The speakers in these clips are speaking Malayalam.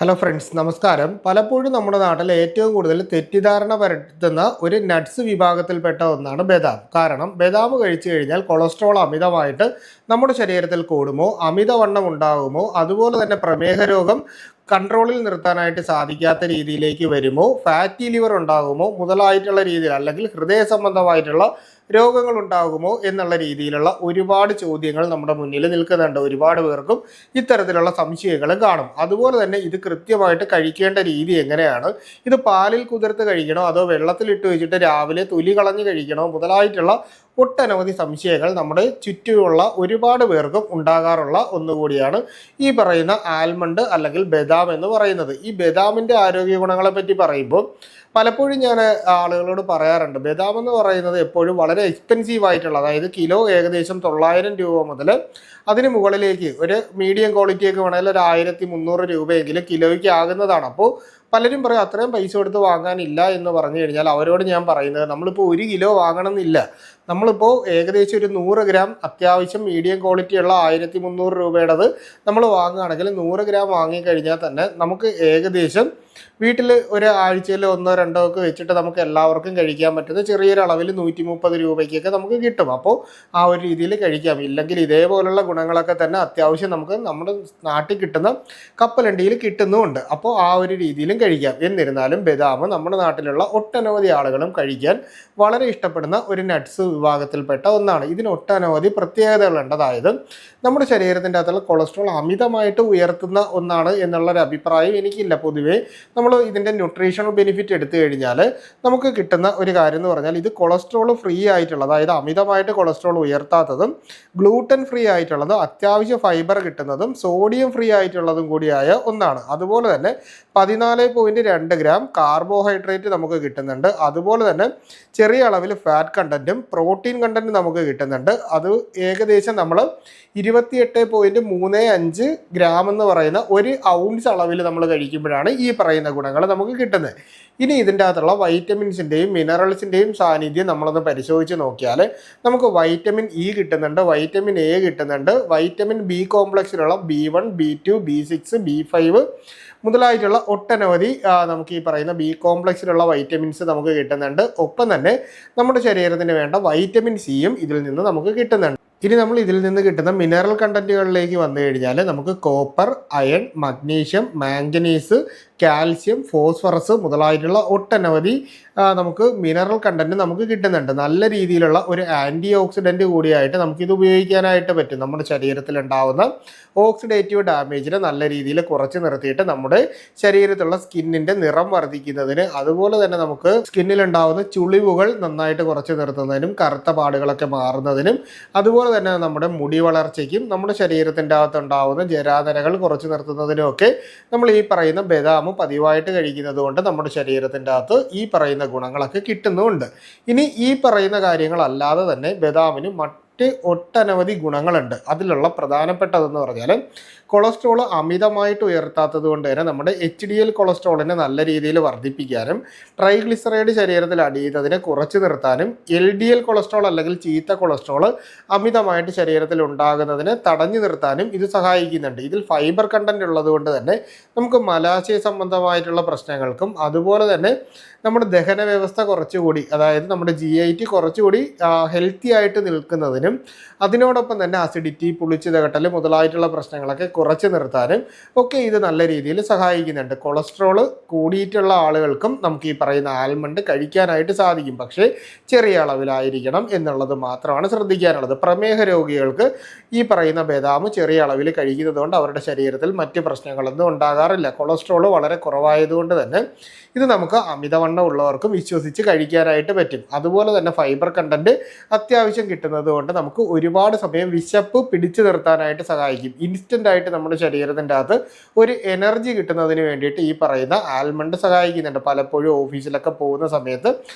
ഹലോ ഫ്രണ്ട്സ്, നമസ്കാരം. പലപ്പോഴും നമ്മുടെ നാട്ടിൽ ഏറ്റവും കൂടുതൽ തെറ്റിദ്ധാരണ പരത്തുന്ന ഒരു നട്ട്സ് വിഭാഗത്തിൽപ്പെട്ട ഒന്നാണ് ബദാം. കാരണം ബദാം കഴിച്ചു കഴിഞ്ഞാൽ കൊളസ്ട്രോൾ അമിതമായിട്ട് നമ്മുടെ ശരീരത്തിൽ കൂടുമോ, അമിതവണ്ണം ഉണ്ടാകുമോ, അതുപോലെ തന്നെ പ്രമേഹ രോഗം കൺട്രോളിൽ നിർത്താനായിട്ട് സാധിക്കാത്ത രീതിയിലേക്ക് വരുമോ, ഫാറ്റി ലിവർ ഉണ്ടാകുമോ മുതലായിട്ടുള്ള രീതിയിൽ, അല്ലെങ്കിൽ ഹൃദയ സംബന്ധമായിട്ടുള്ള രോഗങ്ങൾ ഉണ്ടാകുമോ എന്നുള്ള രീതിയിലുള്ള ഒരുപാട് ചോദ്യങ്ങൾ നമ്മുടെ മുന്നിൽ നിൽക്കുന്നുണ്ട്. ഒരുപാട് പേർക്കും ഇത്തരത്തിലുള്ള സംശയങ്ങളും കാണും. അതുപോലെ തന്നെ ഇത് കൃത്യമായിട്ട് കഴിക്കേണ്ട രീതി എങ്ങനെയാണ്, ഇത് പാലിൽ കുതിർത്ത് കഴിക്കണോ അതോ വെള്ളത്തിലിട്ട് വെച്ചിട്ട് രാവിലെ തൊലി കളഞ്ഞ് കഴിക്കണോ മുതലായിട്ടുള്ള ഒട്ടനവധി സംശയങ്ങൾ നമ്മുടെ ചുറ്റുമുള്ള ഒരുപാട് പേർക്കും ഉണ്ടാകാറുള്ള ഒന്നുകൂടിയാണ് ഈ പറയുന്ന ആൽമണ്ട് അല്ലെങ്കിൽ ബദാം എന്ന് പറയുന്നത്. ഈ ബദാമിൻ്റെ ആരോഗ്യ ഗുണങ്ങളെ പറ്റി പറയുമ്പോൾ പലപ്പോഴും ഞാൻ ആളുകളോട് പറയാറുണ്ട്, ബദാം എന്ന് പറയുന്നത് എപ്പോഴും വളരെ എക്സ്പെൻസീവ് ആയിട്ടുള്ള, അതായത് കിലോ ഏകദേശം 900 രൂപ മുതൽ അതിന് മുകളിലേക്ക് ഒരു മീഡിയം ക്വാളിറ്റിയൊക്കെ വേണമെങ്കിൽ ഒരു 1300 രൂപയെങ്കിലും കിലോയ്ക്ക് ആകുന്നതാണ്. അപ്പോൾ പലരും പറയും അത്രയും പൈസ കൊടുത്ത് വാങ്ങാനില്ല എന്ന് പറഞ്ഞു കഴിഞ്ഞാൽ അവരോട് ഞാൻ പറയുന്നത്, നമ്മളിപ്പോൾ 1 കിലോ വാങ്ങണമെന്നില്ല. നമ്മളിപ്പോൾ ഏകദേശം ഒരു 100 ഗ്രാം അത്യാവശ്യം മീഡിയം ക്വാളിറ്റിയുള്ള 1300 രൂപയുടേത് നമ്മൾ വാങ്ങുകയാണെങ്കിൽ 100 ഗ്രാം വാങ്ങിക്കഴിഞ്ഞാൽ തന്നെ നമുക്ക് ഏകദേശം വീട്ടിൽ ഒരു ആഴ്ചയിൽ 1-2 ഒക്കെ വെച്ചിട്ട് നമുക്ക് എല്ലാവർക്കും കഴിക്കാൻ പറ്റുന്ന ചെറിയൊരു അളവിൽ 130 രൂപയ്ക്കൊക്കെ നമുക്ക് കിട്ടും. അപ്പോൾ ആ ഒരു രീതിയിൽ കഴിക്കാം. ഇല്ലെങ്കിൽ ഇതേപോലുള്ള ഗുണങ്ങളൊക്കെ തന്നെ അത്യാവശ്യം നമുക്ക് നമ്മുടെ നാട്ടിൽ കിട്ടുന്ന കപ്പലണ്ടിയിൽ കിട്ടുന്നുമുണ്ട്. അപ്പോൾ ആ ഒരു രീതിയിലും കഴിക്കാം. എന്നിരുന്നാലും ബദാം നമ്മുടെ നാട്ടിലുള്ള ഒട്ടനവധി ആളുകളും കഴിക്കാൻ വളരെ ഇഷ്ടപ്പെടുന്ന ഒരു നട്ട്സ് വിഭാഗത്തിൽപ്പെട്ട ഒന്നാണ്. ഇതിന് ഒട്ടനവധി പ്രത്യേകതകളുണ്ട്. അതായത് നമ്മുടെ ശരീരത്തിൻ്റെ അകത്തുള്ള കൊളസ്ട്രോൾ അമിതമായിട്ട് ഉയർത്തുന്ന ഒന്നാണ് എന്നുള്ളൊരു അഭിപ്രായം എനിക്കില്ല. പൊതുവേ നമ്മൾ ഇതിൻ്റെ ന്യൂട്രീഷണൽ ബെനിഫിറ്റ് എടുത്തു കഴിഞ്ഞാൽ നമുക്ക് കിട്ടുന്ന ഒരു കാര്യം എന്ന് പറഞ്ഞാൽ ഇത് കൊളസ്ട്രോൾ ഫ്രീ ആയിട്ടുള്ള, അതായത് അമിതമായിട്ട് കൊളസ്ട്രോൾ ഉയർത്താത്തതും ഗ്ലൂട്ടൻ ഫ്രീ ആയിട്ടുള്ളതും അത്യാവശ്യം ഫൈബർ കിട്ടുന്നതും സോഡിയം ഫ്രീ ആയിട്ടുള്ളതും കൂടിയായ ഒന്നാണ്. അതുപോലെ തന്നെ 14.2 ഗ്രാം കാർബോഹൈഡ്രേറ്റ് നമുക്ക് കിട്ടുന്നുണ്ട്. അതുപോലെ തന്നെ ചെറിയ അളവിൽ ഫാറ്റ് കണ്ടൻറ്റും പ്രോട്ടീൻ കണ്ടൻറ്റും നമുക്ക് കിട്ടുന്നുണ്ട്. അത് ഏകദേശം നമ്മൾ 28.35 ഗ്രാം എന്ന് പറയുന്ന 1 ഔൺസ് അളവിൽ നമ്മൾ കഴിക്കുമ്പോഴാണ് ഈ പറയുന്ന ഗുണങ്ങൾ നമുക്ക് കിട്ടുന്നത്. ഇനി ഇതിൻ്റെ അകത്തുള്ള വൈറ്റമിൻസിൻ്റെയും മിനറൽസിൻ്റെയും സാന്നിധ്യം നമ്മളൊന്ന് പരിശോധിച്ച് നോക്കിയാൽ നമുക്ക് വൈറ്റമിൻ ഇ കിട്ടുന്നുണ്ട്, വൈറ്റമിൻ എ കിട്ടുന്നുണ്ട്, വൈറ്റമിൻ ബി കോംപ്ലക്സിലുള്ള B1, B2, B6, B5 മുതലായിട്ടുള്ള ഒട്ടനവധി നമുക്ക് ഈ പറയുന്ന ബി കോംപ്ലക്സിലുള്ള വൈറ്റമിൻസ് നമുക്ക് കിട്ടുന്നുണ്ട്. ഒപ്പം തന്നെ നമ്മുടെ ശരീരത്തിന് വേണ്ട വൈറ്റമിൻ സിയും ഇതിൽ നിന്ന് നമുക്ക് കിട്ടുന്നുണ്ട്. ഇനി നമ്മൾ ഇതിൽ നിന്ന് കിട്ടുന്ന മിനറൽ കണ്ടന്റുകളിലേക്ക് വന്നു കഴിഞ്ഞാൽ നമുക്ക് copper, iron, magnesium, manganese, calcium, phosphorus മുതലായിട്ടുള്ള ഒട്ടനവധി നമുക്ക് മിനറൽ കണ്ടന്റ് നമുക്ക് കിട്ടുന്നുണ്ട്. നല്ല രീതിയിലുള്ള ഒരു ആൻറ്റി ഓക്സിഡൻറ്റ് കൂടിയായിട്ട് നമുക്കിത് ഉപയോഗിക്കാനായിട്ട് പറ്റും. നമ്മുടെ ശരീരത്തിൽ ഉണ്ടാകുന്ന ഓക്സിഡേറ്റീവ് ഡാമേജിനെ നല്ല രീതിയിൽ കുറച്ച് നിർത്തിയിട്ട് നമ്മുടെ ശരീരത്തിലുള്ള സ്കിന്നിൻ്റെ നിറം വർദ്ധിക്കുന്നതിന്, അതുപോലെ തന്നെ നമുക്ക് സ്കിന്നിലുണ്ടാകുന്ന ചുളിവുകൾ നന്നായിട്ട് കുറച്ച് നിർത്തുന്നതിനും കറുത്ത പാടുകളൊക്കെ മാറുന്നതിനും, അതുപോലെ തന്നെ നമ്മുടെ മുടി വളർച്ചയ്ക്കും നമ്മുടെ ശരീരത്തിൻ്റെ അകത്തുണ്ടാകുന്ന ജരാനരകൾ കുറച്ച് നിർത്തുന്നതിനും ഒക്കെ നമ്മൾ ഈ പറയുന്ന ബദാം പതിവായിട്ട് കഴിക്കുന്നത് കൊണ്ട് നമ്മുടെ ശരീരത്തിൻ്റെ അകത്ത് ഈ പറയുന്ന ഗുണങ്ങളൊക്കെ കിട്ടുന്നുമുണ്ട്. ഇനി ഈ പറയുന്ന കാര്യങ്ങളല്ലാതെ തന്നെ ബദാമിന് ഒട്ടനവധി ഗുണങ്ങളുണ്ട്. അതിലുള്ള പ്രധാനപ്പെട്ടതെന്ന് പറഞ്ഞാൽ കൊളസ്ട്രോൾ അമിതമായിട്ട് ഉയർത്താത്തത് കൊണ്ട് തന്നെ നമ്മുടെ HDL കൊളസ്ട്രോളിനെ നല്ല രീതിയിൽ വർദ്ധിപ്പിക്കാനും ട്രൈഗ്ലിസറൈഡ് ശരീരത്തിൽ അടിയുന്നതിനെ കുറച്ച് നിർത്താനും LDL കൊളസ്ട്രോൾ അല്ലെങ്കിൽ ചീത്ത കൊളസ്ട്രോൾ അമിതമായിട്ട് ശരീരത്തിൽ ഉണ്ടാകുന്നതിനെ തടഞ്ഞു നിർത്താനും ഇത് സഹായിക്കുന്നുണ്ട്. ഇതിൽ ഫൈബർ കണ്ടന്റ് ഉള്ളത് കൊണ്ട് തന്നെ നമുക്ക് മലാശയ സംബന്ധമായിട്ടുള്ള പ്രശ്നങ്ങൾക്കും, അതുപോലെ തന്നെ നമ്മുടെ ദഹന വ്യവസ്ഥ കുറച്ചുകൂടി, അതായത് നമ്മുടെ GIT കുറച്ചുകൂടി ഹെൽത്തി ആയിട്ട് നിൽക്കുന്നതിനും, അതിനോടൊപ്പം തന്നെ അസിഡിറ്റി, പുളിച്ചു തകട്ടൽ മുതലായിട്ടുള്ള പ്രശ്നങ്ങളൊക്കെ കുറച്ച് നിർത്താനും ഒക്കെ ഇത് നല്ല രീതിയിൽ സഹായിക്കുന്നുണ്ട്. കൊളസ്ട്രോൾ കൂടിയിട്ടുള്ള ആളുകൾക്കും നമുക്ക് ഈ പറയുന്ന ആൽമണ്ട് കഴിക്കാനായിട്ട് സാധിക്കും, പക്ഷേ ചെറിയ അളവിലായിരിക്കണം എന്നുള്ളത് മാത്രമാണ് ശ്രദ്ധിക്കാനുള്ളത്. പ്രമേഹ രോഗികൾക്ക് ഈ പറയുന്ന ബദാം ചെറിയ അളവിൽ കഴിക്കുന്നത് കൊണ്ട് അവരുടെ ശരീരത്തിൽ മറ്റ് പ്രശ്നങ്ങളൊന്നും ഉണ്ടാകാറില്ല. കൊളസ്ട്രോൾ വളരെ കുറവായതുകൊണ്ട് തന്നെ ഇത് നമുക്ക് അമിതവണ്ണം ഉള്ളവർക്കും വിശ്വസിച്ച് കഴിക്കാനായിട്ട് പറ്റും. അതുപോലെ തന്നെ ഫൈബർ കണ്ടന്റ് അത്യാവശ്യം കിട്ടുന്നത് കൊണ്ട് നമുക്ക് ഒരുപാട് സമയം വിശപ്പ് പിടിച്ചു നിർത്താനായിട്ട് സഹായിക്കും. ഇൻസ്റ്റൻ്റ് ആയിട്ട് നമ്മുടെ ശരീരത്തിൻ്റെ അകത്ത് ഒരു എനർജി കിട്ടുന്നതിന് വേണ്ടിയിട്ട് ഈ പറയുന്ന ആൽമണ്ട് സഹായിക്കുന്നുണ്ട്. പലപ്പോഴും ഓഫീസിലൊക്കെ പോകുന്ന സമയത്ത്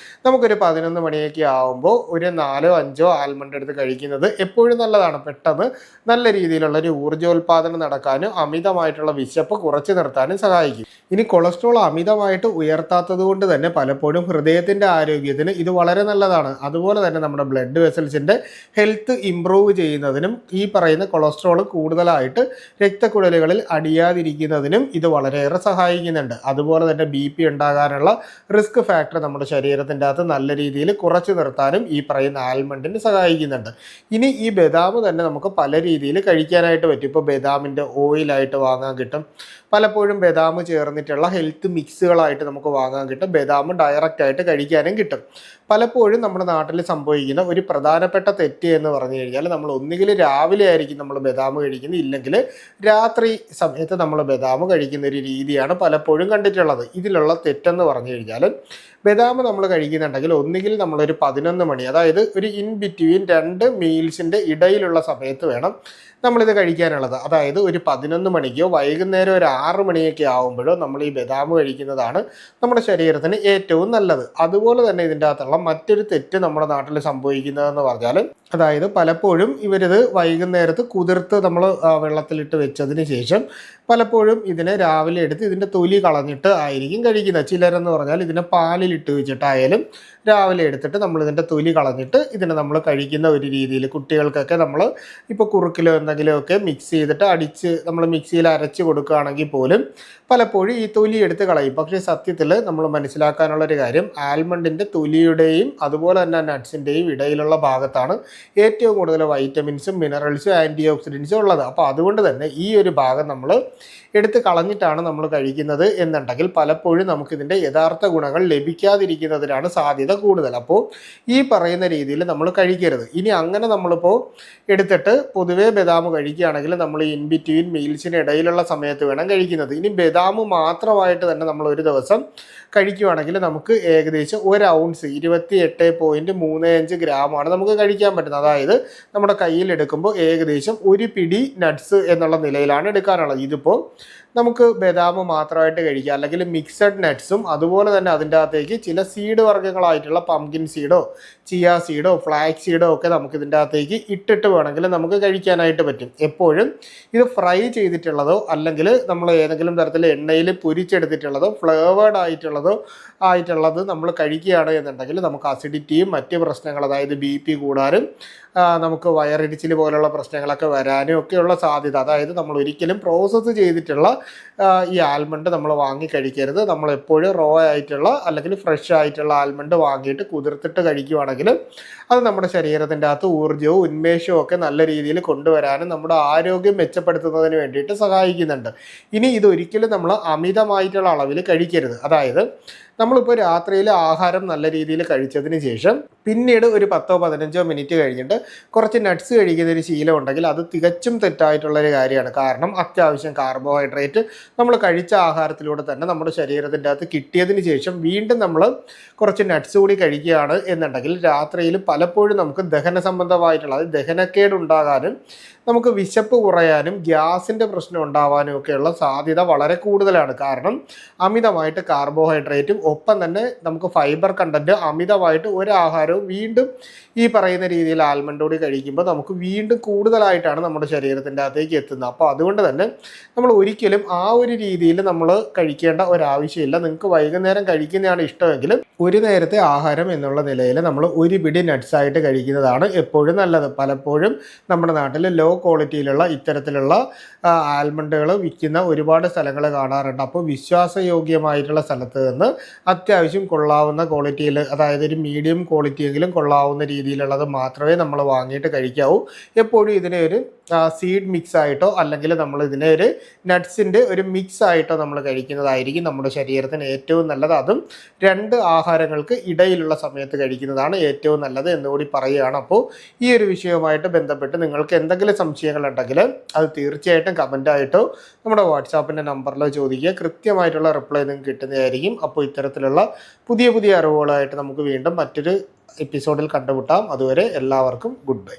നമുക്കൊരു 11 മണിയൊക്കെ ആകുമ്പോൾ ഒരു 4-5 ആൽമണ്ട് എടുത്ത് കഴിക്കുന്നത് എപ്പോഴും നല്ലതാണ്. പെട്ടെന്ന് നല്ല രീതിയിലുള്ള ഒരു ഊർജ്ജോൽപാദനം നടക്കാനും അമിതമായിട്ടുള്ള വിശപ്പ് കുറച്ച് നിർത്താനും സഹായിക്കും. ഇനി കൊളസ്ട്രോൾ അമിതമായിട്ട് ഉയർത്താത്തത് കൊണ്ട് തന്നെ പലപ്പോഴും ഹൃദയത്തിൻ്റെ ആരോഗ്യത്തിന് ഇത് വളരെ നല്ലതാണ്. അതുപോലെ തന്നെ നമ്മുടെ ബ്ലഡ് വെസൽസിൻ്റെ ഹെൽത്ത് ഇംപ്രൂവ് ചെയ്യുന്നതിനും ഈ പറയുന്ന കൊളസ്ട്രോൾ കൂടുതലായിട്ട് രക്തക്കുഴലുകളിൽ അടിയാതിരിക്കുന്നതിനും ഇത് വളരെയേറെ സഹായിക്കുന്നുണ്ട്. അതുപോലെ തന്നെ BP ഉണ്ടാകാനുള്ള റിസ്ക് ഫാക്ടർ നമ്മുടെ ശരീരത്തിൻ്റെ അകത്ത് നല്ല രീതിയിൽ കുറച്ച് നിർത്താനും ഈ പറയുന്ന ആൽമണ്ടിന് സഹായിക്കുന്നുണ്ട്. ഇനി ഈ ബദാം തന്നെ നമുക്ക് പല രീതിയിൽ കഴിക്കാനായിട്ട് പറ്റും. ഇപ്പോൾ ബദാമിൻ്റെ ഓയിലായിട്ട് വാങ്ങാൻ കിട്ടും, പലപ്പോഴും ബദാം ചേർന്നിട്ടുള്ള ഹെൽത്ത് മിക്സുകളായിട്ട് നമുക്ക് വാങ്ങാൻ കിട്ടും, ബദാം ഡയറക്റ്റ് ആയിട്ട് കഴിക്കാനും കിട്ടും. പലപ്പോഴും നമ്മുടെ നാട്ടിൽ സംഭവിക്കുന്ന ഒരു പ്രധാനപ്പെട്ട തെറ്റ് എന്ന് പറഞ്ഞു കഴിഞ്ഞാൽ നമ്മൾ ഒന്നുകിൽ രാവിലെ ആയിരിക്കും നമ്മൾ ബദാം കഴിക്കുന്നത്, ഇല്ലെങ്കിൽ രാത്രി സമയത്ത് നമ്മൾ ബദാം കഴിക്കുന്ന ഒരു രീതിയാണ് പലപ്പോഴും കണ്ടിട്ടുള്ളത്. ഇതിലുള്ള തെറ്റെന്ന് പറഞ്ഞു കഴിഞ്ഞാൽ ബദാം നമ്മൾ കഴിക്കുന്നുണ്ടെങ്കിൽ ഒന്നുകിൽ നമ്മളൊരു 11 മണി, അതായത് ഒരു ഇൻ ബിറ്റ്വീൻ 2 മീൽസിൻ്റെ ഇടയിലുള്ള സമയത്ത് വേണം നമ്മളിത് കഴിക്കാനുള്ളത്. അതായത് ഒരു 11 മണിക്കോ വൈകുന്നേരം ഒരു 6 മണിയൊക്കെ ആകുമ്പോഴോ നമ്മൾ ഈ ബദാം കഴിക്കുന്നതാണ് നമ്മുടെ ശരീരത്തിന് ഏറ്റവും നല്ലത്. അതുപോലെ തന്നെ ഇതിൻ്റെ അകത്തുള്ള മറ്റൊരു തെറ്റ് നമ്മുടെ നാട്ടിൽ സംഭവിക്കുന്നതെന്ന് പറഞ്ഞാൽ, അതായത് പലപ്പോഴും ഇവരിത് വൈകുന്നേരത്ത് കുതിർത്ത് നമ്മൾ വെള്ളത്തിലിട്ട് വെച്ചതിന് ശേഷം പലപ്പോഴും ഇതിനെ രാവിലെ എടുത്ത് ഇതിൻ്റെ തൊലി കളഞ്ഞിട്ട് ആയിരിക്കും കഴിക്കുന്നത്. ചിലരെന്ന് പറഞ്ഞാൽ ഇതിനെ പാലിലിട്ട് വെച്ചിട്ടായാലും രാവിലെ എടുത്തിട്ട് നമ്മൾ ഇതിൻ്റെ തൊലി കളഞ്ഞിട്ട് ഇതിനെ നമ്മൾ കഴിക്കുന്ന ഒരു രീതിയിൽ, കുട്ടികൾക്കൊക്കെ നമ്മൾ ഇപ്പോൾ കുറുക്കിലോ എന്തെങ്കിലുമൊക്കെ മിക്സ് ചെയ്തിട്ട് അടിച്ച് നമ്മൾ മിക്സിയിൽ അരച്ച് കൊടുക്കുകയാണെങ്കിൽ പോലും പലപ്പോഴും ഈ തൊലി എടുത്ത് കളയും. പക്ഷേ സത്യത്തിൽ നമ്മൾ മനസ്സിലാക്കാനുള്ളൊരു കാര്യം, ആൽമണ്ടിൻ്റെ തൊലിയുടെയും അതുപോലെ തന്നെ നട്ട്സിൻ്റെയും ഇടയിലുള്ള ഭാഗത്താണ് ഏറ്റവും കൂടുതൽ വൈറ്റമിൻസും മിനറൽസും ആൻറ്റി ഓക്സിഡൻസും ഉള്ളത്. അപ്പോൾ അതുകൊണ്ട് തന്നെ ഈ ഒരു ഭാഗം നമ്മൾ എടുത്ത് കളഞ്ഞിട്ടാണ് നമ്മൾ കഴിക്കുന്നത് എന്നുണ്ടെങ്കിൽ പലപ്പോഴും നമുക്കിതിൻ്റെ യഥാർത്ഥ ഗുണങ്ങൾ ലഭിക്കാതിരിക്കുന്നതിനാണ് സാധ്യത കൂടുതൽ. അപ്പോൾ ഈ പറയുന്ന രീതിയിൽ നമ്മൾ കഴിക്കരുത്. ഇനി അങ്ങനെ നമ്മളിപ്പോൾ എടുത്തിട്ട് പൊതുവേ ബദാം കഴിക്കുകയാണെങ്കിൽ നമ്മൾ ഇൻ ബിറ്റ്വീൻ മീൽസിന് ഇടയിലുള്ള സമയത്ത് വേണം കഴിക്കുന്നത്. ഇനി ബദാം മാത്രമായിട്ട് തന്നെ നമ്മൾ ഒരു ദിവസം കഴിക്കുകയാണെങ്കിൽ നമുക്ക് ഏകദേശം 1 ഔൺസ് 28.35 ഗ്രാമാണ് നമുക്ക് കഴിക്കാൻ പറ്റുന്നത്. അതായത് നമ്മുടെ കയ്യിൽ എടുക്കുമ്പോൾ ഏകദേശം ഒരു പിടി നട്ട്സ് എന്നുള്ള നിലയിലാണ് എടുക്കാനുള്ളത്. ഇതിപ്പോൾ നമുക്ക് ബദാം മാത്രമായിട്ട് കഴിക്കാം, അല്ലെങ്കിൽ മിക്സഡ് നട്ട്സും അതുപോലെ തന്നെ അതിൻ്റെ അകത്തേക്ക് ചില സീഡ് വർഗ്ഗങ്ങളായിട്ടുള്ള പംകിൻ സീഡോ ചിയ സീഡോ ഫ്ലാക്സ് സീഡോ ഒക്കെ നമുക്ക് ഇതിൻ്റെ അകത്തേക്ക് ഇട്ടിട്ട് വേണമെങ്കിൽ നമുക്ക് കഴിക്കാനായിട്ട് പറ്റും. എപ്പോഴും ഇത് ഫ്രൈ ചെയ്തിട്ടുള്ളതോ അല്ലെങ്കിൽ നമ്മൾ ഏതെങ്കിലും തരത്തിൽ എണ്ണയിൽ പൊരിച്ചെടുത്തിട്ടുള്ളതോ ഫ്ലേവേർഡ് ആയിട്ടുള്ളത് നമ്മൾ കഴിക്കുകയാണ് എന്നുണ്ടെങ്കിൽ നമുക്ക് അസിഡിറ്റിയും മറ്റ് പ്രശ്നങ്ങൾ, അതായത് BP കൂടാനും നമുക്ക് വയറിടിച്ചിൽ പോലുള്ള പ്രശ്നങ്ങളൊക്കെ വരാനും ഒക്കെയുള്ള സാധ്യത. അതായത് നമ്മൾ ഒരിക്കലും പ്രോസസ്സ് ചെയ്തിട്ടുള്ള ഈ ആൽമണ്ട് നമ്മൾ വാങ്ങി കഴിക്കരുത്. നമ്മൾ എപ്പോഴും റോ ആയിട്ടുള്ള അല്ലെങ്കിൽ ഫ്രഷ് ആയിട്ടുള്ള ആൽമണ്ട് വാങ്ങിയിട്ട് കുതിർത്തിട്ട് കഴിക്കുകയാണെങ്കിൽ അത് നമ്മുടെ ശരീരത്തിൻ്റെ അകത്ത് ഊർജ്ജവും ഉന്മേഷവും ഒക്കെ നല്ല രീതിയിൽ കൊണ്ടുവരാനും നമ്മുടെ ആരോഗ്യം മെച്ചപ്പെടുത്തുന്നതിന് വേണ്ടിയിട്ട് സഹായിക്കുന്നുണ്ട്. ഇനി ഇതൊരിക്കലും നമ്മൾ അമിതമായിട്ടുള്ള അളവിൽ കഴിക്കരുത്. അതായത് നമ്മളിപ്പോൾ രാത്രിയിൽ ആഹാരം നല്ല രീതിയിൽ കഴിച്ചതിന് ശേഷം പിന്നീട് ഒരു 10-15 മിനിറ്റ് കഴിഞ്ഞിട്ട് കുറച്ച് നട്ട്സ് കഴിക്കുന്ന ഒരു ശീലം ഉണ്ടെങ്കിൽ അത് തികച്ചും തെറ്റായിട്ടുള്ളൊരു കാര്യമാണ്. കാരണം അത്യാവശ്യം കാർബോഹൈഡ്രേറ്റ് നമ്മൾ കഴിച്ച ആഹാരത്തിലൂടെ തന്നെ നമ്മുടെ ശരീരത്തിൻ്റെ അകത്ത് കിട്ടിയതിന് ശേഷം വീണ്ടും നമ്മൾ കുറച്ച് നട്ട്സ് കൂടി കഴിക്കുകയാണ് എന്നുണ്ടെങ്കിൽ രാത്രിയിൽ പലപ്പോഴും നമുക്ക് ദഹന സംബന്ധമായിട്ടുള്ള, അതായത് ദഹനക്കേട് ഉണ്ടാകാനും നമുക്ക് വിശപ്പ് കുറയാനും ഗ്യാസിൻ്റെ പ്രശ്നം ഉണ്ടാവാനും ഒക്കെയുള്ള സാധ്യത വളരെ കൂടുതലാണ്. കാരണം അമിതമായിട്ട് കാർബോഹൈഡ്രേറ്റും ഒപ്പം തന്നെ നമുക്ക് ഫൈബർ കണ്ടൻറ്റ് അമിതമായിട്ട് ഒരു ആഹാരവും വീണ്ടും ഈ പറയുന്ന രീതിയിൽ ആൽമണ്ട് കൂടി കഴിക്കുമ്പോൾ നമുക്ക് വീണ്ടും കൂടുതലായിട്ടാണ് നമ്മുടെ ശരീരത്തിൻ്റെ അകത്തേക്ക് എത്തുന്നത്. അപ്പോൾ അതുകൊണ്ട് തന്നെ നമ്മൾ ഒരിക്കലും ആ ഒരു രീതിയിൽ നമ്മൾ കഴിക്കേണ്ട ഒരാവശ്യമില്ല. നിങ്ങൾക്ക് വൈകുന്നേരം കഴിക്കുന്നതാണ് ഇഷ്ടമെങ്കിൽ ഒരു നേരത്തെ ആഹാരം എന്നുള്ള നിലയിൽ നമ്മൾ ഒരു പിടി നട്ട്സായിട്ട് കഴിക്കുന്നതാണ് എപ്പോഴും നല്ലത്. പലപ്പോഴും നമ്മുടെ നാട്ടിൽ ലോ ക്വാളിറ്റിയിലുള്ള ഇത്തരത്തിലുള്ള ആൽമണ്ടുകൾ വിൽക്കുന്ന ഒരുപാട് സ്ഥലങ്ങൾ കാണാറുണ്ട്. അപ്പോൾ വിശ്വാസയോഗ്യമായിട്ടുള്ള സ്ഥലത്ത് നിന്ന് അത്യാവശ്യം കൊള്ളാവുന്ന ക്വാളിറ്റിയിൽ, അതായത് ഒരു മീഡിയം ക്വാളിറ്റിയെങ്കിലും കൊള്ളാവുന്ന രീതിയിലുള്ളത് മാത്രമേ നമ്മൾ വാങ്ങിയിട്ട് കഴിക്കാവൂ. എപ്പോഴും ഇതിനെ ഒരു സീഡ് മിക്സ് ആയിട്ടോ അല്ലെങ്കിൽ നമ്മൾ ഇതിനെ ഒരു നട്ട്സിൻ്റെ ഒരു മിക്സ് ആയിട്ടോ നമ്മൾ കഴിക്കുന്നതായിരിക്കും നമ്മുടെ ശരീരത്തിന് ഏറ്റവും നല്ലത്. അതും 2 ആഹാരങ്ങൾക്ക് ഇടയിലുള്ള സമയത്ത് കഴിക്കുന്നതാണ് ഏറ്റവും നല്ലത് എന്നുകൂടി പറയുകയാണ്. അപ്പോൾ ഈ ഒരു വിഷയവുമായിട്ട് ബന്ധപ്പെട്ട് നിങ്ങൾക്ക് എന്തെങ്കിലും സംശയങ്ങളുണ്ടെങ്കിൽ അത് തീർച്ചയായിട്ടും കമൻ്റായിട്ടോ നമ്മുടെ വാട്സാപ്പിൻ്റെ നമ്പറിലോ ചോദിക്കുക. കൃത്യമായിട്ടുള്ള റിപ്ലൈ നിങ്ങൾക്ക് കിട്ടുന്നതായിരിക്കും. അപ്പോൾ ഇത്തരത്തിലുള്ള പുതിയ അറിവുകളായിട്ട് നമുക്ക് വീണ്ടും മറ്റൊരു എപ്പിസോഡിൽ കണ്ടുമുട്ടാം. അതുവരെ എല്ലാവർക്കും ഗുഡ് ബൈ.